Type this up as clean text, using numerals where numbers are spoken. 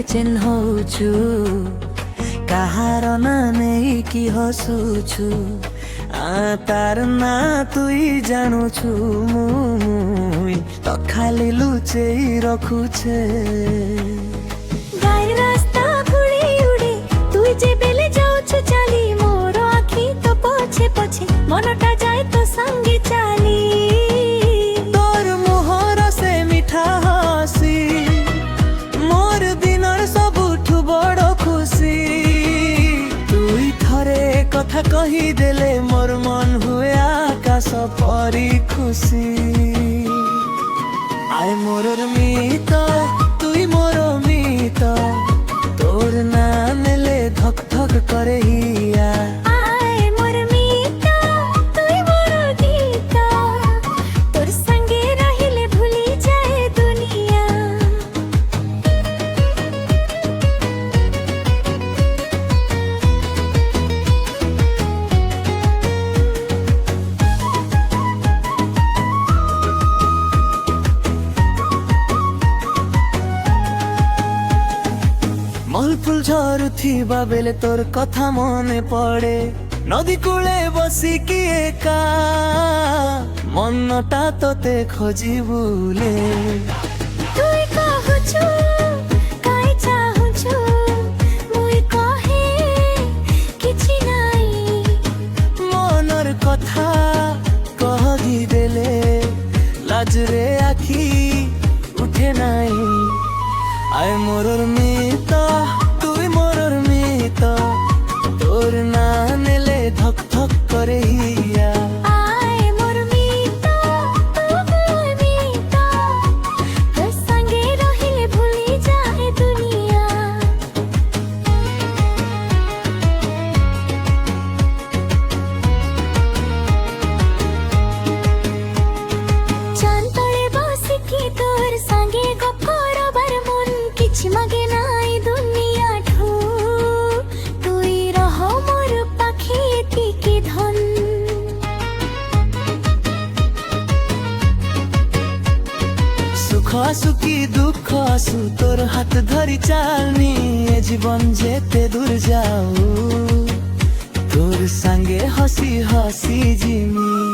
ବେଚେନ ହଉଛୁ କାହାର ନା ନେଇକି ହସୁଛୁ ତାର ନା ତୁଇ ଜାଣୁଛୁ ମୁଇଁ ତ ଖାଲି ଲୁଚେଇ ରଖୁଛେ ଗାଈ ରାସ୍ତା ପୁଣି ଉଡେ তুই যে বেলে যাଉଛୁ ଚାଲି ମୋର ଆଖି ତ ପଛେ ପଛେ ମନଟା যায় তো সঙ্গে চালি তোর মুহর সে মিঠা হাসি মোর দিনর সবুঠু বড় খুশি তুই থরে কথা কহি দেলে মোর মন হুয়ে আকাশ পরি খুশি আয় মোরর মিত তুই মোর মিত তোর না নেলে ধক ধক করে হিয়া আয় মোর মিত তুই মোর গীত তোর সঙ্গে রহিলে ভুলি যায় দুনিয়া মলফুল ঝরুথিবা বেলে তোর কথা মনে পড়ে নদী কূলে বসিকি একা মনটা তোতে খোঁজি বুলে তুই কহুଛୁ কাই চাহুଛୁ মুই কহে কিছু নাই মনর কথা কহি দেলে লাজরে আখি উঠে নাই আয় মোরর মিত তুই মোরর মিত তোর না নেলে ধক ধক করে হিয়া আয় মোর মিত তুই মোর মিত তোর সঙ্গে রহিলে ভুলি যায় দুনিয়া চাঁদ তলে বসিকি তোর সঙ্গে গপ করবার মন কিছু মাগে নাই দুনিয়াঠু তুই রহ মোর পাখি এতিকি ধন সুখ আসু কি দুঃখ আসু তোর হাত ধরি চালনি এ জীবন যেতে দূর যাও তোর সঙ্গে হসি হসি জিমি